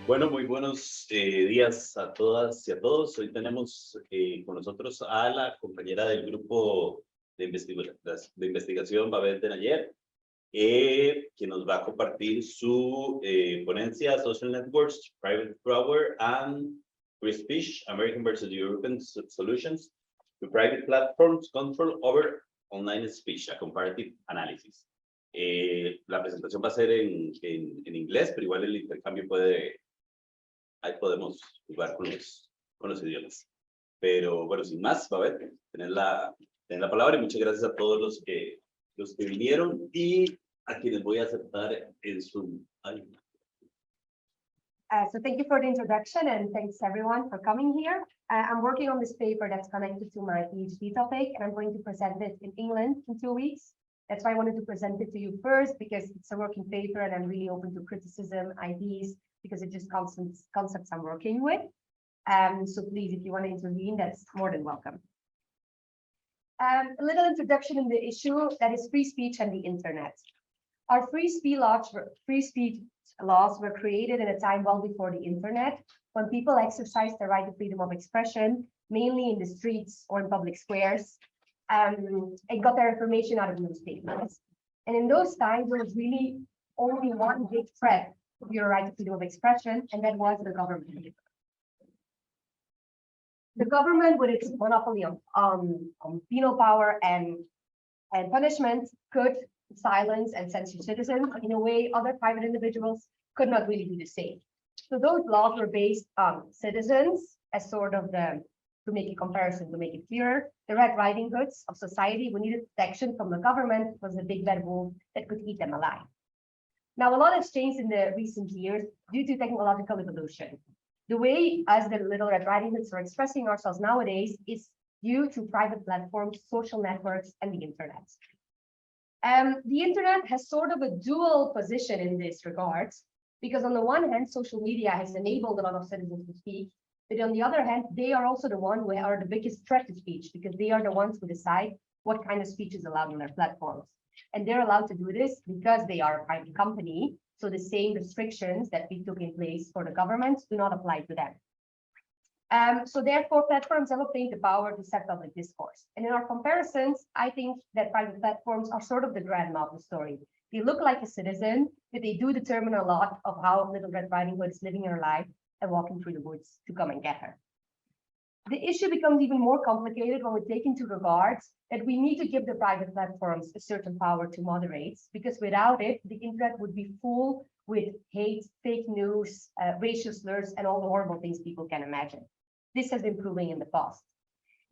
Bueno, muy buenos días a todas y a todos. Hoy tenemos con nosotros a la compañera del Grupo de Investigación, Babette de Naeyer, que nos va a compartir su ponencia Social Networks, Private Power and Free Speech, American versus European Solutions to Private Platforms Control over Online Speech, a Comparative Analysis. La presentación va a ser en inglés, pero igual el intercambio ahí podemos jugar con los idiomas. Pero bueno, sin más, Babette, tener la palabra y muchas gracias a todos los que vinieron y a quienes voy a aceptar en su... So thank you for the introduction and thanks everyone for coming here. I'm working on this paper that's connected to my PhD topic and I'm going to present it in England in 2 weeks. That's why I wanted to present it to you first because it's a working paper and I'm really open to criticism, ideas, because it's just concepts I'm working with. So please, if you want to intervene, that's more than welcome. A little introduction in the issue that is free speech and the internet. Our free speech laws were created in a time well before the internet, when people exercised their right to freedom of expression, mainly in the streets or in public squares, and got their information out of newspapers. And in those times, there was really only one big threat of your right to freedom of expression, and that was the government. The government, with its monopoly on penal power and punishment, could silence and censor citizens in a way other private individuals could not really do the same. So those laws were based on citizens as sort of to make a comparison, to make it clearer, the Red Riding Hoods of society who needed protection from the government was a big bad wolf that could eat them alive. Now, a lot has changed in the recent years due to technological evolution. The way us, the little Red Riding Hoods, are expressing ourselves nowadays is due to private platforms, social networks, and the internet. The internet has sort of a dual position in this regard, because on the one hand, social media has enabled a lot of citizens to speak, but on the other hand, they are also the ones who are the biggest threat to speech, because they are the ones who decide what kind of speech is allowed on their platforms. And they're allowed to do this because they are a private company, so the same restrictions that we took in place for the government do not apply to them. So therefore, platforms have obtained the power to set public discourse. And in our comparisons, I think that private platforms are sort of the grandma of the story. They look like a citizen, but they do determine a lot of how Little Red Riding Hood is living her life and walking through the woods to come and get her. The issue becomes even more complicated when we take into regard that we need to give the private platforms a certain power to moderate, because without it, the internet would be full with hate, fake news, racial slurs, and all the horrible things people can imagine. This has been proving in the past.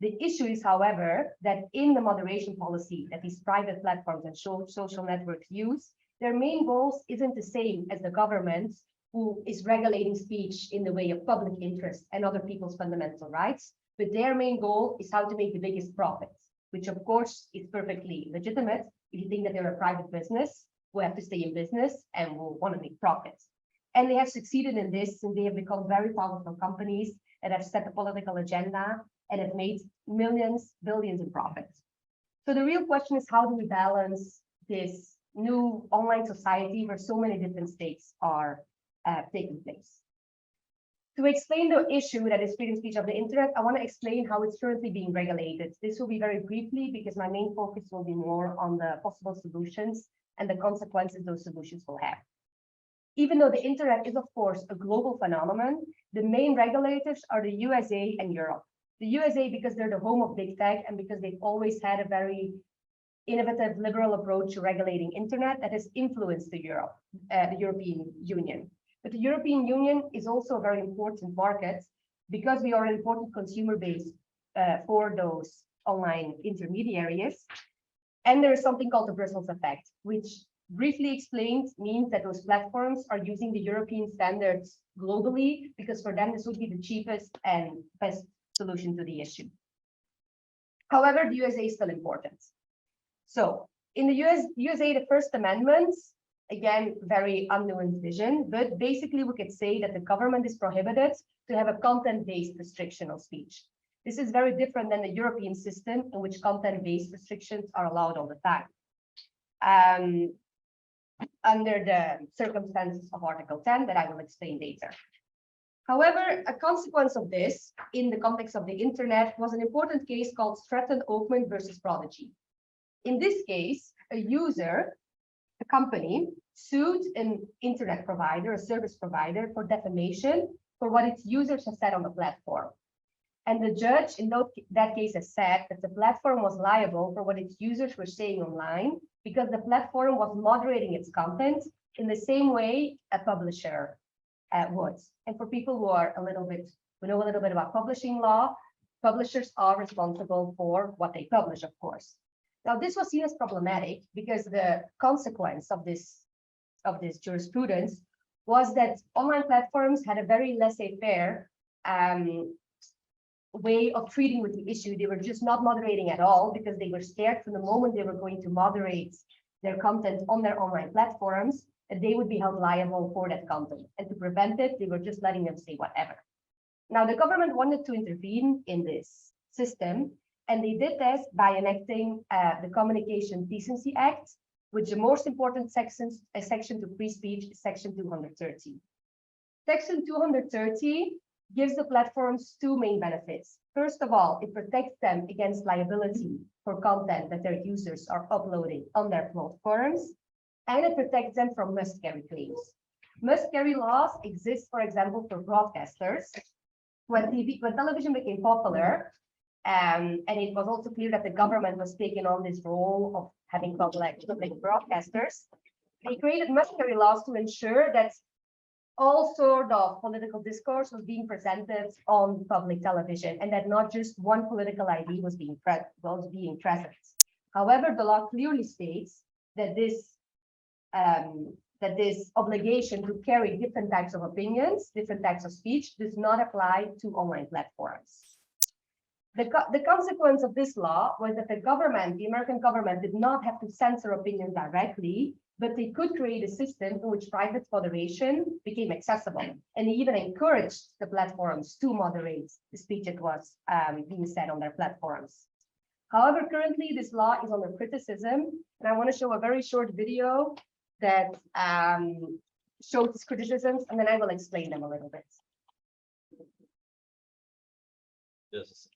The issue is, however, that in the moderation policy that these private platforms and social networks use, their main goals isn't the same as the government, who is regulating speech in the way of public interest and other people's fundamental rights, but their main goal is how to make the biggest profits, which of course is perfectly legitimate if you think that they're a private business who have to stay in business and will want to make profits. And they have succeeded in this, and they have become very powerful companies that have set a political agenda and have made millions, billions in profits. So the real question is, how do we balance this new online society where so many different stakes are taking place? To explain the issue that is freedom of speech of the internet, I want to explain how it's currently being regulated. This will be very briefly because my main focus will be more on the possible solutions and the consequences those solutions will have. Even though the internet is, of course, a global phenomenon, the main regulators are the USA and Europe. The USA because they're the home of big tech and because they've always had a very innovative liberal approach to regulating internet that has influenced the European Union. But the European Union is also a very important market because we are an important consumer base for those online intermediaries. And there is something called the Brussels effect, which briefly explained means that those platforms are using the European standards globally because for them this would be the cheapest and best solution to the issue. However, the USA is still important. So in the USA, the First Amendment, again, very unknown vision, but basically we could say that the government is prohibited to have a content-based restriction of speech. This is very different than the European system in which content-based restrictions are allowed all the time. Under the circumstances of Article 10 that I will explain later. However, a consequence of this, in the context of the internet, was an important case called Stratton-Oakman versus Prodigy. In this case, a user, a company, sued an internet provider, a service provider, for defamation for what its users have said on the platform. And the judge in that case has said that the platform was liable for what its users were saying online because the platform was moderating its content in the same way a publisher would. And for people who are who know a little bit about publishing law, publishers are responsible for what they publish, of course. Now, this was seen as problematic because the consequence of this jurisprudence was that online platforms had a very laissez-faire way of treating with the issue. They were just not moderating at all because they were scared from the moment they were going to moderate their content on their online platforms, that they would be held liable for that content. And to prevent it, they were just letting them say whatever. Now, the government wanted to intervene in this system, and they did this by enacting the Communication Decency Act, which the most important section to free speech is Section 230. Section 230 gives the platforms two main benefits. First of all, it protects them against liability for content that their users are uploading on their platforms, and it protects them from must-carry claims. Must-carry laws exist, for example, for broadcasters. When television became popular, and it was also clear that the government was taking on this role of having public broadcasters, they created must-carry laws to ensure that all sort of political discourse was being presented on public television, and that not just one political idea was being present. However, the law clearly states that this obligation to carry different types of opinions, different types of speech, does not apply to online platforms. The consequence of this law was that the American government, did not have to censor opinion directly, but they could create a system in which private moderation became accessible, and even encouraged the platforms to moderate the speech that was being said on their platforms. However, currently this law is under criticism, and I want to show a very short video that shows these criticisms, and then I will explain them a little bit. Yes.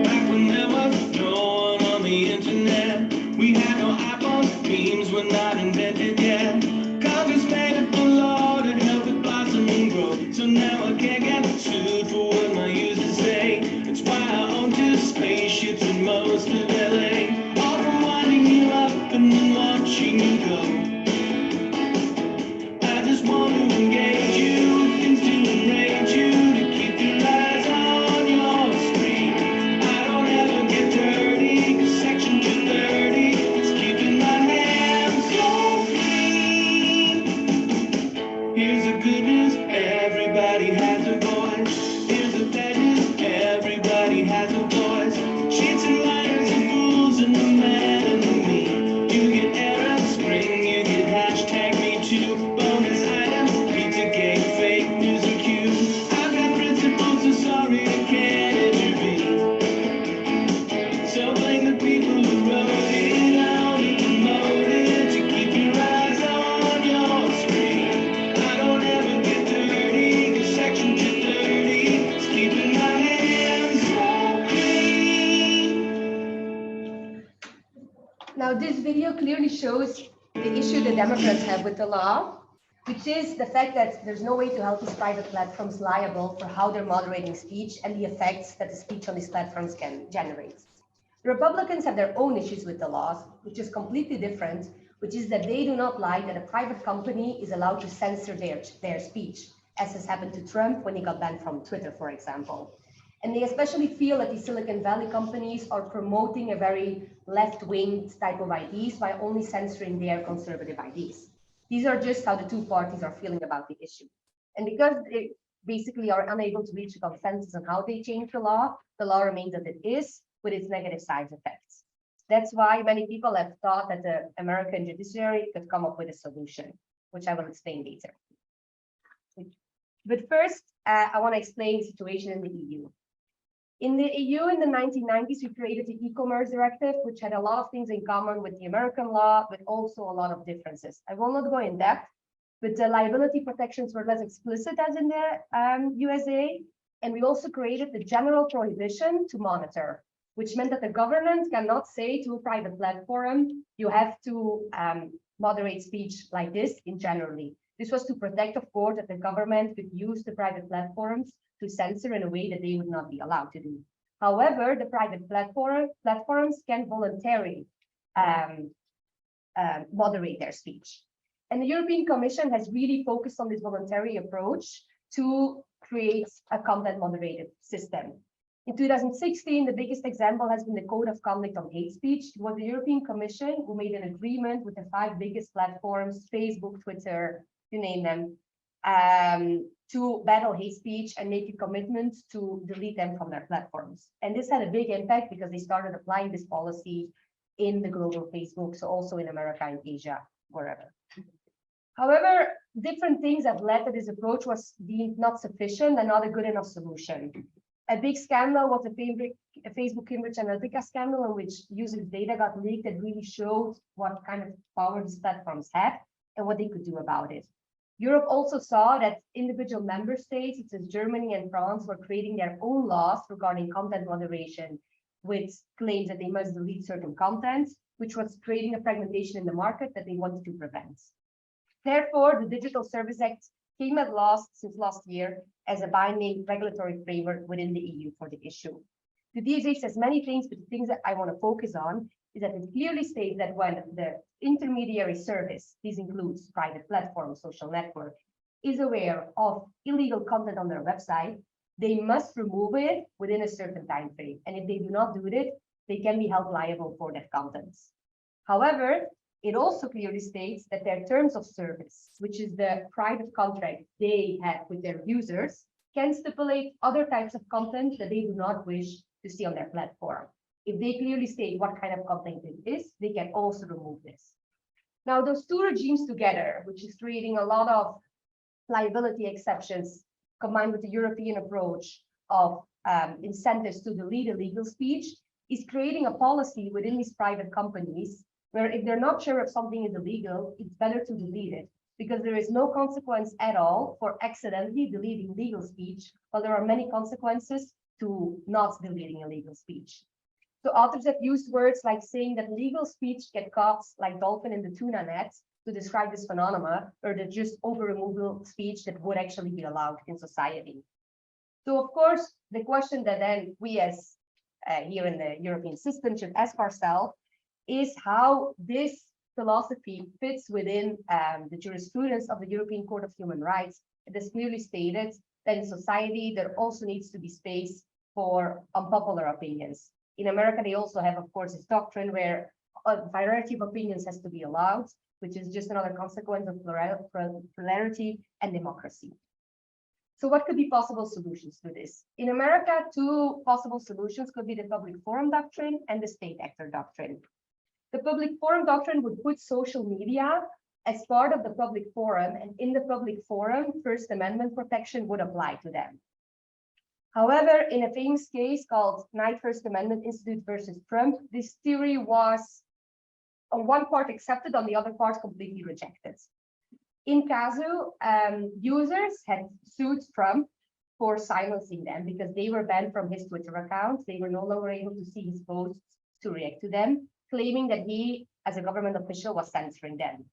Back when there was no one on the internet, we had no iPhones, memes were not invented yet. Congress made it the law to help it blossom and grow. So now I can't get sued for what my users say. That's why I own 2 spaceships in most of LA. All from winding you up and then watching you go. I just want to engage you, things to enrage you, to keep your eyes on your screen. I don't ever get dirty, 'cause Section 230 is keeping my hands so clean. Here's the good news, everybody has a voice. Here's the bad news, everybody has a voice. Cheats and liars and fools and the man and the mean. You get error spring, you get hashtag me too. Bonus items, Pizzagate, fake news and Q. I've got principles, so sorry I can't intervene. So blame the people who wrote it, I only promote it to keep your eyes on your screen. I don't ever get dirty, 'cause Section 230 is keeping my hands so clean. Now, this video clearly shows the issue the Democrats have with the law, which is the fact that there's no way to help these private platforms liable for how they're moderating speech and the effects that the speech on these platforms can generate. The Republicans have their own issues with the laws, which is completely different, which is that they do not like that a private company is allowed to censor their speech, as has happened to Trump when he got banned from Twitter, for example. And they especially feel that these Silicon Valley companies are promoting a very left-wing type of ideas by only censoring their conservative ideas. These are just how the two parties are feeling about the issue. And because they basically are unable to reach a consensus on how they change the law remains as it is, with its negative side effects. That's why many people have thought that the American judiciary could come up with a solution, which I will explain later. But first, I want to explain the situation in the EU. In the EU in the 1990s, we created the e-commerce directive, which had a lot of things in common with the American law, but also a lot of differences. I will not go in depth, but the liability protections were less explicit as in the USA. And we also created the general prohibition to monitor, which meant that the government cannot say to a private platform, you have to moderate speech like this in generally. This was to protect, of course, that the government could use the private platforms to censor in a way that they would not be allowed to do. However, the private platforms can voluntarily moderate their speech. And the European Commission has really focused on this voluntary approach to create a content moderated system. In 2016, the biggest example has been the Code of Conduct on Hate Speech. It was the European Commission who made an agreement with the 5 biggest platforms, Facebook, Twitter, you name them, to battle hate speech and make a commitment to delete them from their platforms. And this had a big impact because they started applying this policy in the global Facebook, so also in America and Asia, wherever. However, different things have led to this approach was deemed not sufficient and not a good enough solution. A big scandal was the Facebook Cambridge Analytica scandal, in which users' data got leaked that really showed what kind of power these platforms had and what they could do about it. Europe also saw that individual member states, such as Germany and France, were creating their own laws regarding content moderation, with claims that they must delete certain content, which was creating a fragmentation in the market that they wanted to prevent. Therefore, the Digital Service Act came at last since last year as a binding regulatory framework within the EU for the issue. The DSA says many things, but the things that I want to focus on is that it clearly states that when the intermediary service, this includes private platforms, social network, is aware of illegal content on their website, they must remove it within a certain time frame. And if they do not do it, they can be held liable for that content. However, it also clearly states that their terms of service, which is the private contract they have with their users, can stipulate other types of content that they do not wish to see on their platform. If they clearly state what kind of content it is, they can also remove this. Now, those two regimes together, which is creating a lot of liability exceptions, combined with the European approach of incentives to delete illegal speech, is creating a policy within these private companies where if they're not sure if something is illegal, it's better to delete it because there is no consequence at all for accidentally deleting legal speech, while there are many consequences to not deleting illegal speech. So authors have used words like saying that legal speech get caught like dolphin in the tuna net to describe this phenomena, or that just over-removal speech that would actually be allowed in society. So of course, the question that then we as here in the European system should ask ourselves is how this philosophy fits within the jurisprudence of the European Court of Human Rights. It is clearly stated that in society, there also needs to be space for unpopular opinions. In America, they also have, of course, this doctrine where a variety of opinions has to be allowed, which is just another consequence of plurality and democracy. So what could be possible solutions to this? In America, 2 possible solutions could be the public forum doctrine and the state actor doctrine. The public forum doctrine would put social media as part of the public forum, and in the public forum, First Amendment protection would apply to them. However, in a famous case called Knight First Amendment Institute versus Trump, this theory was on one part accepted, on the other part completely rejected. In casu, users had sued Trump for silencing them because they were banned from his Twitter account. They were no longer able to see his posts to react to them, claiming that he, as a government official, was censoring them.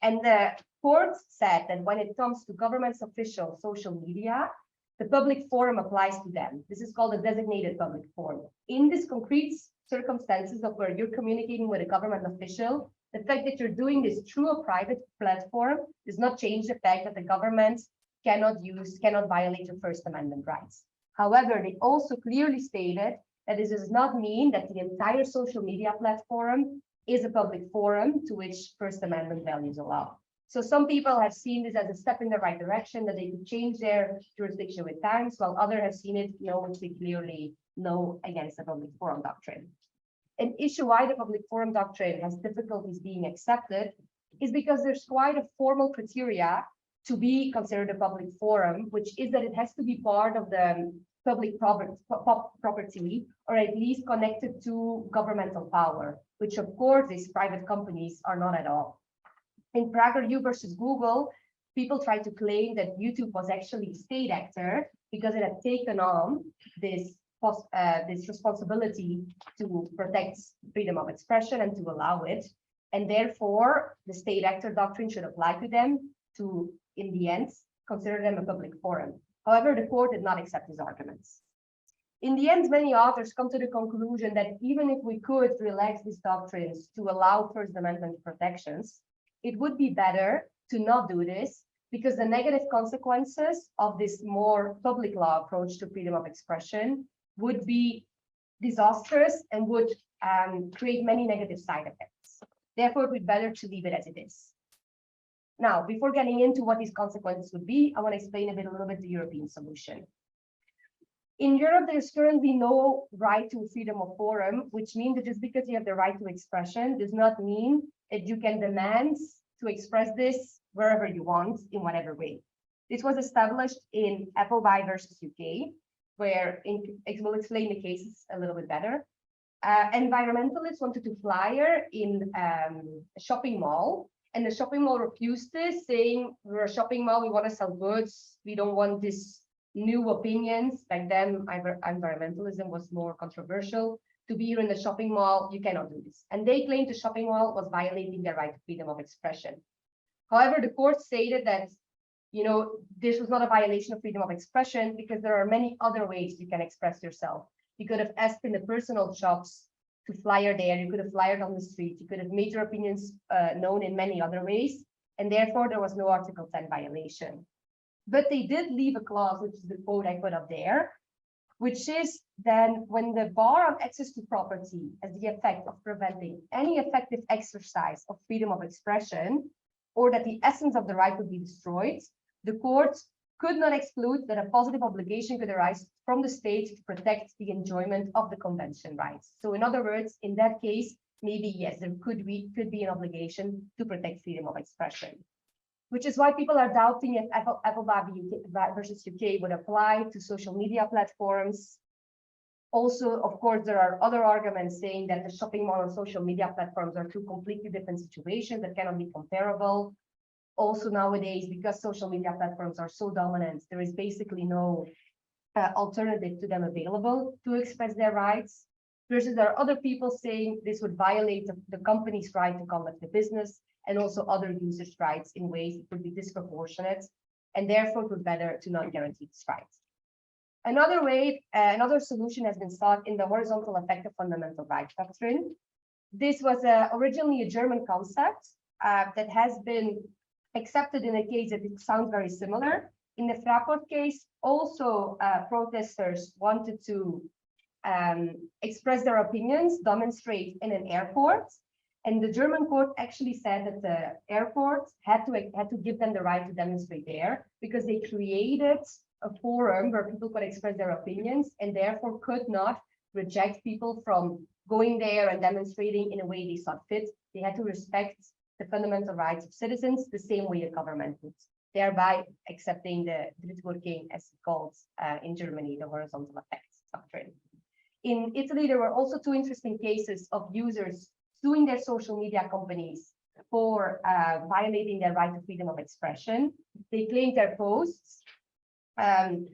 And the court said that when it comes to government's official social media, the public forum applies to them. This is called a designated public forum. In this concrete circumstances of where you're communicating with a government official, the fact that you're doing this through a private platform does not change the fact that the government cannot violate your First Amendment rights. However, they also clearly stated that this does not mean that the entire social media platform is a public forum to which First Amendment values allow. So some people have seen this as a step in the right direction, that they could change their jurisdiction with times, while others have seen it, which we clearly know against the public forum doctrine. An issue why the public forum doctrine has difficulties being accepted is because there's quite a formal criteria to be considered a public forum, which is that it has to be part of the public property, or at least connected to governmental power, which of course these private companies are not at all. In PragerU versus Google, people try to claim that YouTube was actually a state actor because it had taken on this responsibility to protect freedom of expression and to allow it. And therefore, the state actor doctrine should apply to them to, in the end, consider them a public forum. However, the court did not accept these arguments. In the end, many authors come to the conclusion that even if we could relax these doctrines to allow First Amendment protections, it would be better to not do this, because the negative consequences of this more public law approach to freedom of expression would be disastrous and would create many negative side effects. Therefore, it would be better to leave it as it is. Now, before getting into what these consequences would be, I want to explain a little bit the European solution. In Europe, there's currently no right to freedom of forum, which means that just because you have the right to expression does not mean that you can demand to express this wherever you want, in whatever way. This was established in Appleby versus UK, where it will explain the cases a little bit better. Environmentalists wanted to flyer in a shopping mall, and the shopping mall refused this, saying, we're a shopping mall, we want to sell goods, we don't want this new opinions. Back then, environmentalism was more controversial. To be here in the shopping mall, you cannot do this. And they claimed the shopping mall was violating their right to freedom of expression. However, the court stated that, this was not a violation of freedom of expression because there are many other ways you can express yourself. You could have asked in the personal shops to flyer there, you could have flyered on the street, you could have made your opinions known in many other ways, and therefore there was no Article 10 violation. But they did leave a clause, which is the quote I put up there, which is then when the bar on access to property has the effect of preventing any effective exercise of freedom of expression, or that the essence of the right would be destroyed, the court could not exclude that a positive obligation could arise from the state to protect the enjoyment of the convention rights. So in other words, in that case, maybe yes, there could be an obligation to protect freedom of expression, which is why people are doubting if Appleby versus UK would apply to social media platforms. Also, of course, there are other arguments saying that the shopping mall and social media platforms are two completely different situations that cannot be comparable. Also nowadays, because social media platforms are so dominant, there is basically no alternative to them available to express their rights. Versus there are other people saying this would violate the company's right to conduct the business and also other users' rights in ways that would be disproportionate, and therefore it would be better to not guarantee this right. Another way, another solution has been sought in the horizontal effect of fundamental rights doctrine. This was originally a German concept that has been accepted in a case that it sounds very similar. In the Fraport case, also protesters wanted to express their opinions, demonstrate in an airport. And the German court actually said that the airport had to give them the right to demonstrate there because they created a forum where people could express their opinions and therefore could not reject people from going there and demonstrating in a way they saw fit. They had to respect the fundamental rights of citizens the same way a government would, thereby accepting the Drittwirkung, as it's called in Germany, the horizontal effects doctrine. In Italy, there were also two interesting cases of users suing their social media companies for violating their right to freedom of expression. They claimed their posts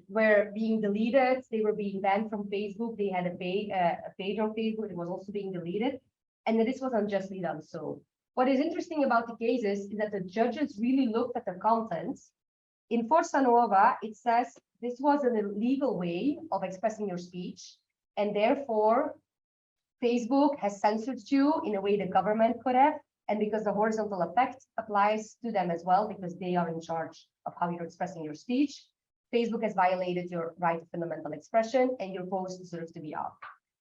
were being deleted. They were being banned from Facebook. They had a page on Facebook. It was also being deleted. And this was unjustly done so. What is interesting about the cases is that the judges really looked at the contents. In Forza Nuova, it says this was an illegal way of expressing your speech, and therefore Facebook has censored you in a way the government could have, and because the horizontal effect applies to them as well, because they are in charge of how you're expressing your speech, Facebook has violated your right to fundamental expression, and your post deserves to be off.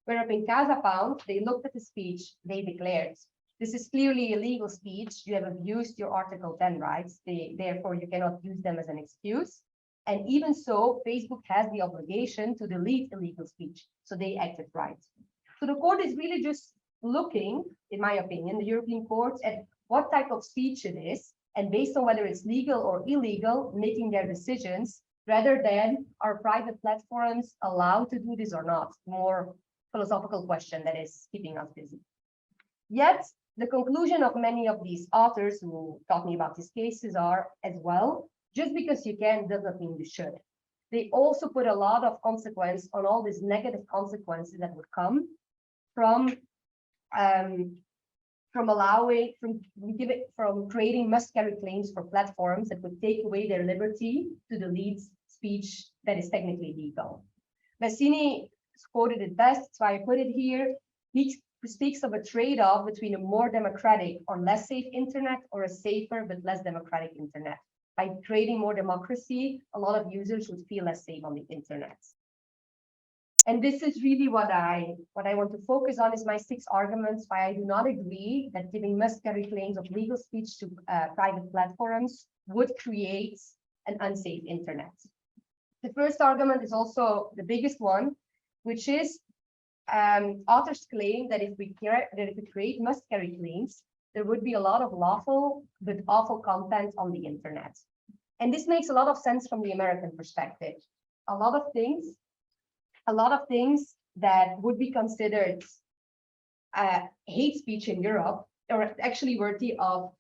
Whereas in Casa Pound, they looked at the speech, they declared, this is clearly illegal speech, you have abused your Article 10 rights, therefore you cannot use them as an excuse. And even so, Facebook has the obligation to delete illegal speech, so they acted right. So the court is really just looking, in my opinion, the European courts, at what type of speech it is, and based on whether it's legal or illegal, making their decisions rather than are private platforms allowed to do this or not? More philosophical question that is keeping us busy. Yet, the conclusion of many of these authors who taught me about these cases are as well, just because you can does not mean you should. They also put a lot of consequence on all these negative consequences that would come from creating must-carry claims for platforms that would take away their liberty to delete speech that is technically legal. Massini quoted it best, so I put it here. He speaks of a trade-off between a more democratic or less safe internet or a safer but less democratic internet. By creating more democracy, a lot of users would feel less safe on the internet. And this is really what I want to focus on is my 6 arguments why I do not agree that giving must-carry claims of legal speech to private platforms would create an unsafe internet. The first argument is also the biggest one, which is authors claim that if we create must-carry claims, there would be a lot of lawful but awful content on the internet. And this makes a lot of sense from the American perspective. A lot of things that would be considered hate speech in Europe are actually worthy of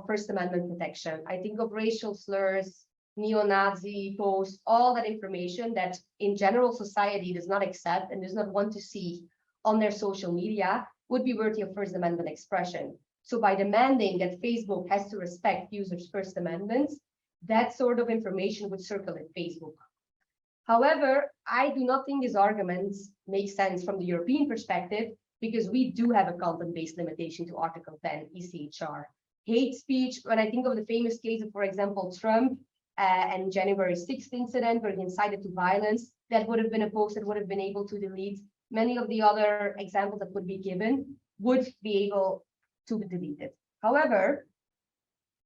First Amendment protection. I think of racial slurs, neo-Nazi posts, all that information that in general society does not accept and does not want to see on their social media would be worthy of First Amendment expression. So by demanding that Facebook has to respect users' First Amendments, that sort of information would circulate Facebook. However, I do not think these arguments make sense from the European perspective because we do have a content-based limitation to Article 10 ECHR. Hate speech, when I think of the famous case of, for example, Trump and January 6th incident where he incited to violence, that would have been a post that would have been able to delete. Many of the other examples that would be given would be able to be deleted. However,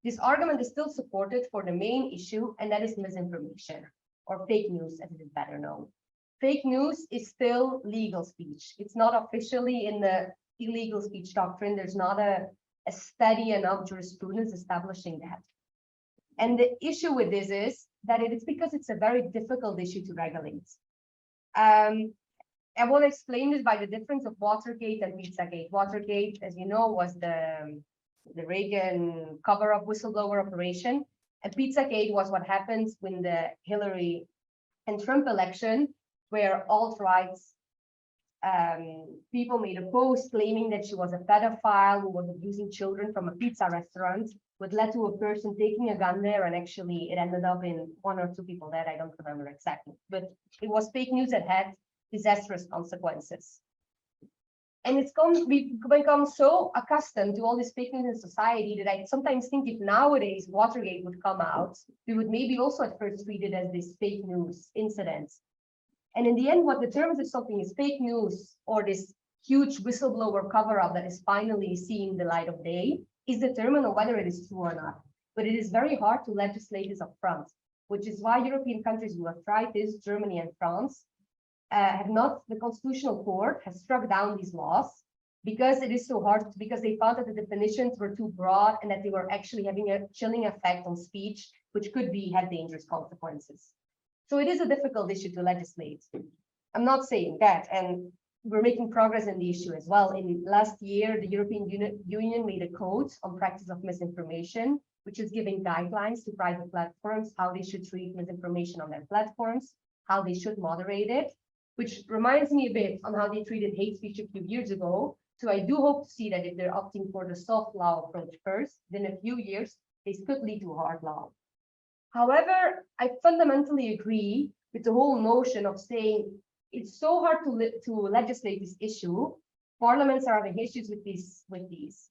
this argument is still supported for the main issue, and that is misinformation, or fake news, as it is better known. Fake news is still legal speech. It's not officially in the illegal speech doctrine. There's not a steady enough jurisprudence establishing that. And the issue with this is that it is because it's a very difficult issue to regulate. I will explain this by the difference of Watergate and Pizzagate. Watergate, as you know, was the Reagan cover-up whistleblower operation. And Pizzagate was what happens when the Hillary and Trump election, where alt-right people made a post claiming that she was a pedophile who was abusing children from a pizza restaurant, which led to a person taking a gun there, and actually it ended up in 1 or 2 people dead. I don't remember exactly, but it was fake news that had disastrous consequences. And we've become so accustomed to all this fake news in society that I sometimes think if nowadays Watergate would come out, we would maybe also at first treat it as this fake news incident. And in the end, what determines if something is fake news or this huge whistleblower cover-up that is finally seeing the light of day is determined on whether it is true or not. But it is very hard to legislate this upfront, which is why European countries who have tried this, Germany and France, the Constitutional Court has struck down these laws because it is so hard, because they found that the definitions were too broad and that they were actually having a chilling effect on speech, which could have dangerous consequences. So it is a difficult issue to legislate. I'm not saying that, and we're making progress in the issue as well. In last year, the European Union made a code on practice of misinformation, which is giving guidelines to private platforms, how they should treat misinformation on their platforms, how they should moderate it, which reminds me a bit on how they treated hate speech a few years ago. So I do hope to see that if they're opting for the soft law approach first, then in a few years, this could lead to hard law. However, I fundamentally agree with the whole notion of saying it's so hard to legislate this issue. Parliaments are having issues with these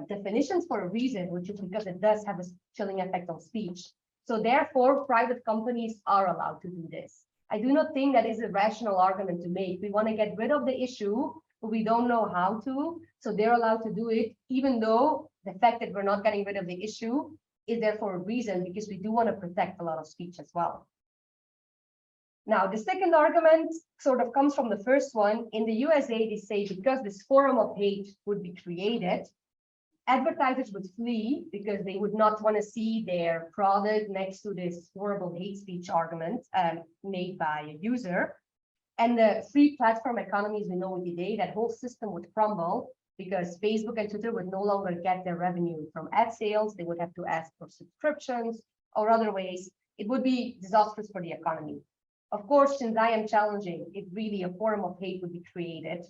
definitions for a reason, which is because it does have a chilling effect on speech. So therefore, private companies are allowed to do this. I do not think that is a rational argument to make. We want to get rid of the issue, but we don't know how to. So they're allowed to do it, even though the fact that we're not getting rid of the issue is there for a reason, because we do want to protect a lot of speech as well. Now, the second argument sort of comes from the first one. In the USA, they say because this forum of hate would be created, Advertisers would flee because they would not want to see their product next to this horrible hate speech argument made by a user. And the free platform economies we know today, that whole system would crumble because Facebook and Twitter would no longer get their revenue from ad sales. They would have to ask for subscriptions or other ways. It would be disastrous for the economy. Of course, since I am challenging, if really a form of hate would be created,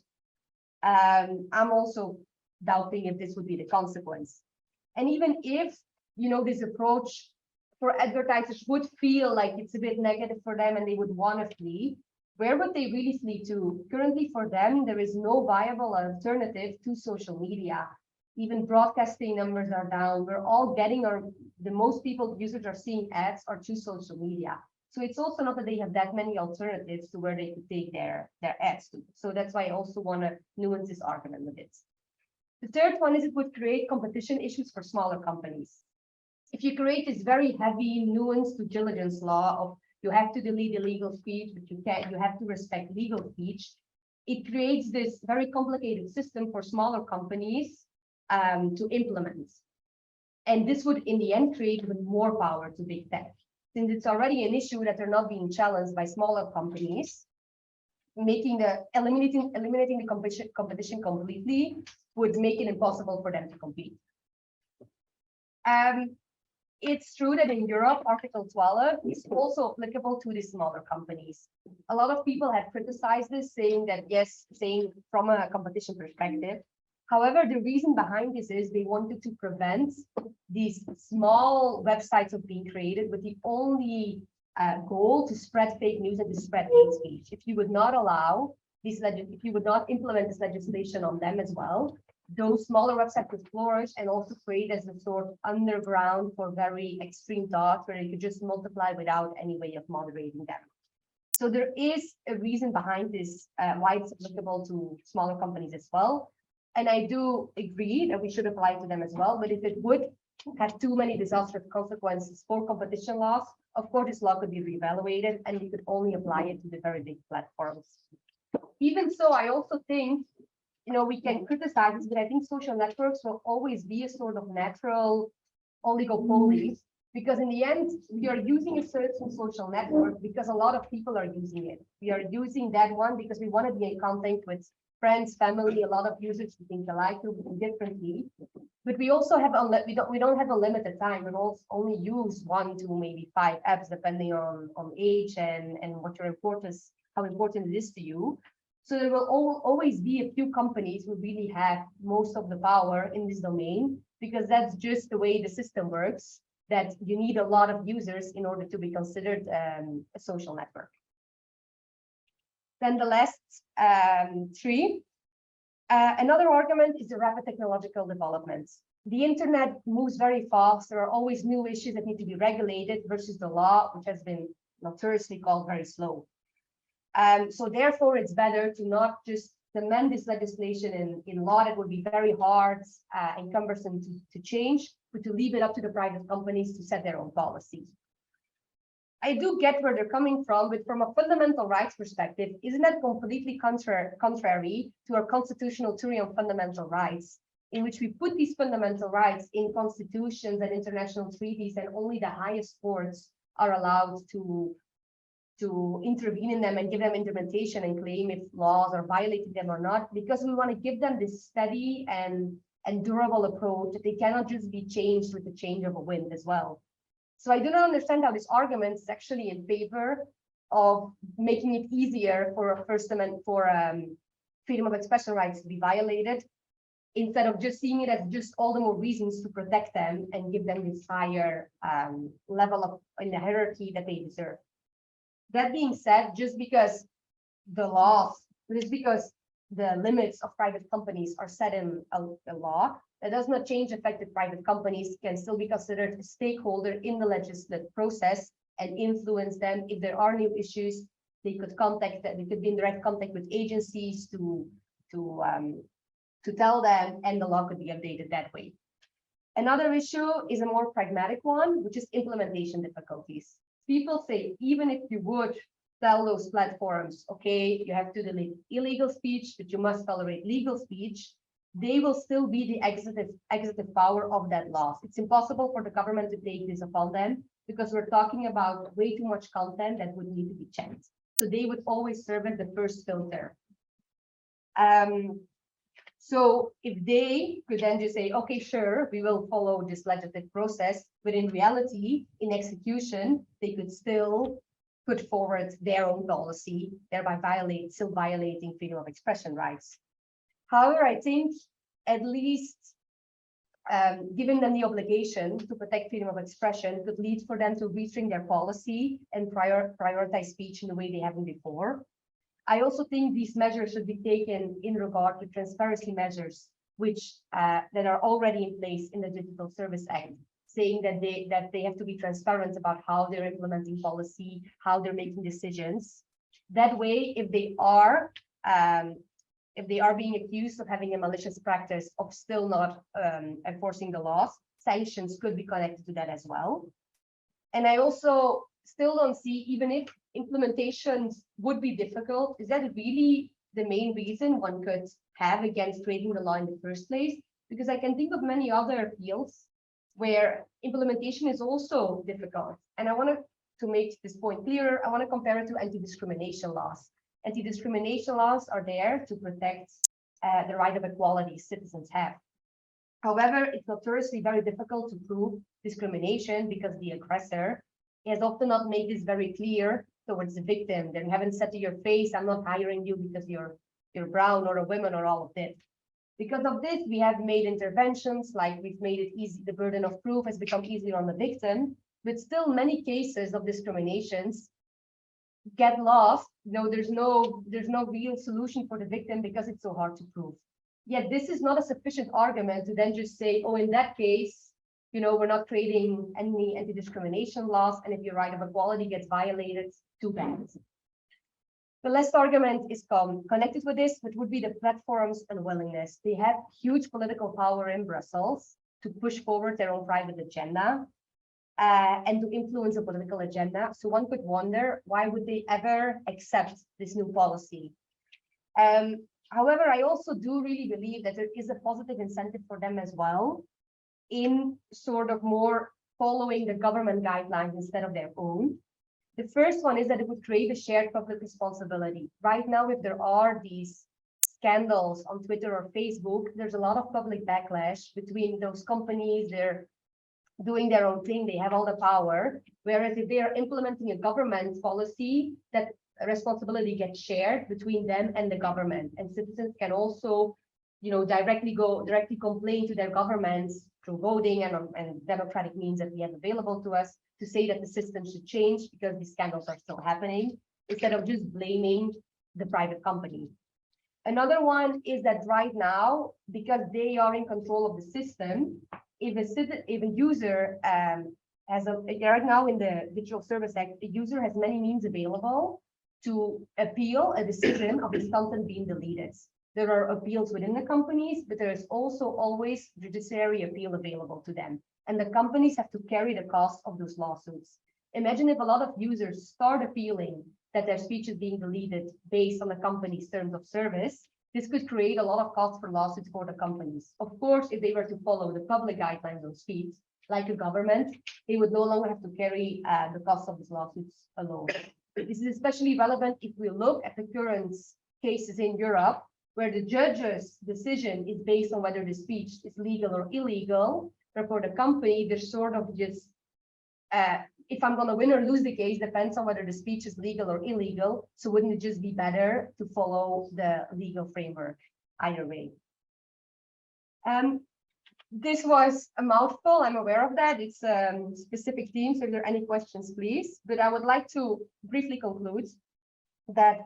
I'm also doubting if this would be the consequence. And even if, this approach for advertisers would feel like it's a bit negative for them and they would want to flee, where would they really flee to? Currently for them, there is no viable alternative to social media. Even broadcasting numbers are down. We're all getting the most people, users are seeing ads are through social media. So it's also not that they have that many alternatives to where they could take their ads to. So that's why I also want to nuance this argument a bit. The third one is it would create competition issues for smaller companies. If you create this very heavy nuance due diligence law of you have to delete illegal speech, but you have to respect legal speech, it creates this very complicated system for smaller companies to implement. And this would, in the end, create even more power to big tech. Since it's already an issue that they're not being challenged by smaller companies, eliminating the competition completely would make it impossible for them to compete. It's true that in Europe, Article 12 is also applicable to the smaller companies. A lot of people have criticized this, saying that yes, saying from a competition perspective. However, the reason behind this is they wanted to prevent these small websites of being created with the only goal to spread fake news and to spread hate speech. If you would not allow this, if you would not implement this legislation on them as well, those smaller websites would flourish and also create as a sort of underground for very extreme thoughts where you could just multiply without any way of moderating them. So there is a reason behind this, why it's applicable to smaller companies as well. And I do agree that we should apply to them as well, but if it would have too many disastrous consequences for competition laws, of course, this law could be reevaluated and we could only apply it to the very big platforms. Even so, I also think, we can criticize this, but I think social networks will always be a sort of natural oligopoly, because in the end, we are using a certain social network because a lot of people are using it. We are using that one because we want to be in contact with friends, family, a lot of users who think alike, who think differently. But we also have we don't have a limited time. We only use 1 to maybe 5 apps depending on age and what your importance, how important it is to you. So there will always be a few companies who really have most of the power in this domain, because that's just the way the system works, that you need a lot of users in order to be considered a social network. Then the last 3. Another argument is the rapid technological developments. The internet moves very fast. There are always new issues that need to be regulated versus the law, which has been notoriously called very slow. So therefore, it's better to not just amend this legislation in law that would be very hard and cumbersome to change, but to leave it up to the private companies to set their own policies. I do get where they're coming from, but from a fundamental rights perspective, isn't that completely contrary to our constitutional theory on fundamental rights, in which we put these fundamental rights in constitutions and international treaties, and only the highest courts are allowed to intervene in them and give them interpretation and claim if laws are violating them or not, because we want to give them this steady and durable approach that they cannot just be changed with the change of a wind as well. So I do not understand how this argument is actually in favor of making it easier for a First Amendment, for freedom of expression rights to be violated, instead of just seeing it as just all the more reasons to protect them and give them this higher level of in the hierarchy that they deserve. That being said, just because the limits of private companies are set in a law, that does not change the fact that private companies can still be considered a stakeholder in the legislative process and influence them. If there are new issues, they could contact them. They could be in direct contact with agencies to tell them, and the law could be updated that way. Another issue is a more pragmatic one, which is implementation difficulties. People say, even if you would tell those platforms, okay, you have to delete illegal speech, but you must tolerate legal speech, they will still be the executive power of that law. It's impossible for the government to take this upon them because we're talking about way too much content that would need to be checked. So they would always serve as the first filter. So if they could then just say, okay, sure, we will follow this legislative process, but in reality, in execution, they could still put forward their own policy, thereby still violating freedom of expression rights. However, I think at least giving them the obligation to protect freedom of expression could lead for them to rethink their policy and prioritize speech in the way they haven't before. I also think these measures should be taken in regard to transparency measures, which that are already in place in the Digital Service Act, saying that they have to be transparent about how they're implementing policy, how they're making decisions. That way, if they are being accused of having a malicious practice of still not enforcing the laws, sanctions could be connected to that as well. And I also still don't see, even if implementations would be difficult, is that really the main reason one could have against creating the law in the first place? Because I can think of many other fields where implementation is also difficult. And I want to make this point clearer, I want to compare it to anti-discrimination laws. Anti-discrimination laws are there to protect the right of equality citizens have. However, it's notoriously very difficult to prove discrimination because the aggressor has often not made this very clear towards the victim. They haven't said to your face, I'm not hiring you because you're brown or a woman or all of this. Because of this, we have made interventions, like we've made it easy, the burden of proof has become easier on the victim, but still many cases of discriminations get lost. There's no real solution for the victim because it's so hard to prove. Yet this is not a sufficient argument to then just say, oh, in that case, we're not creating any anti-discrimination laws, and if your right of equality gets violated, too bad. The last argument is connected with this, which would be the platforms' unwillingness. They have huge political power in Brussels to push forward their own private agenda and to influence a political agenda. So one could wonder, why would they ever accept this new policy? However, I also do really believe that there is a positive incentive for them as well in sort of more following the government guidelines instead of their own. The first one is that it would create a shared public responsibility. Right now, if there are these scandals on Twitter or Facebook, there's a lot of public backlash between those companies. They're doing their own thing, they have all the power. Whereas if they are implementing a government policy, that responsibility gets shared between them and the government. And citizens can also, directly complain to their governments through voting and democratic means that we have available to us to say that the system should change because these scandals are still happening, instead of just blaming the private company. Another one is that right now, because they are in control of the system, if a user right now in the Digital Service Act, the user has many means available to appeal a decision of his content being deleted. There are appeals within the companies, but there is also always judiciary appeal available to them. And the companies have to carry the cost of those lawsuits. Imagine if a lot of users start appealing that their speech is being deleted based on the company's terms of service. This could create a lot of costs for lawsuits for the companies. Of course, if they were to follow the public guidelines on speech, like a government, they would no longer have to carry the cost of these lawsuits alone. This is especially relevant if we look at the current cases in Europe, where the judge's decision is based on whether the speech is legal or illegal. But for the company, they're sort of just, if I'm going to win or lose the case, depends on whether the speech is legal or illegal. So wouldn't it just be better to follow the legal framework either way? This was a mouthful, I'm aware of that. It's a specific theme, so if there are any questions, please. But I would like to briefly conclude that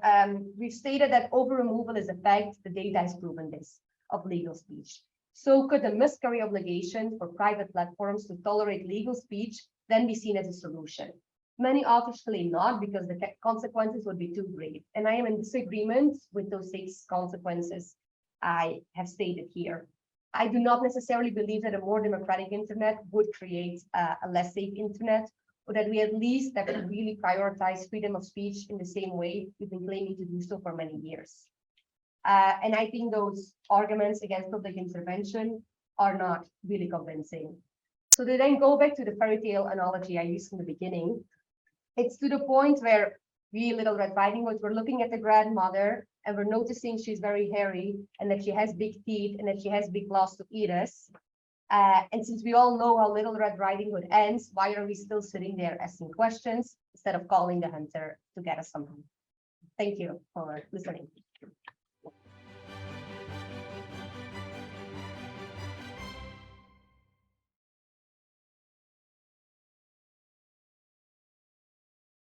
we've stated that over-removal is a fact. The data has proven this of legal speech. So could a must-carry obligation for private platforms to tolerate legal speech then be seen as a solution? Many authors claim not, because the consequences would be too great. And I am in disagreement with those 6 consequences I have stated here. I do not necessarily believe that a more democratic internet would create a less safe internet, or that we at least have to really prioritize freedom of speech in the same way we've been claiming to do so for many years. And I think those arguments against public intervention are not really convincing. So to then go back to the fairy tale analogy I used in the beginning, it's to the point where we, Little Red Riding Hood, we're looking at the grandmother and we're noticing she's very hairy and that she has big teeth and that she has big claws to eat us. And since we all know how Little Red Riding Hood ends, why are we still sitting there asking questions instead of calling the hunter to get us some? Thank you for listening.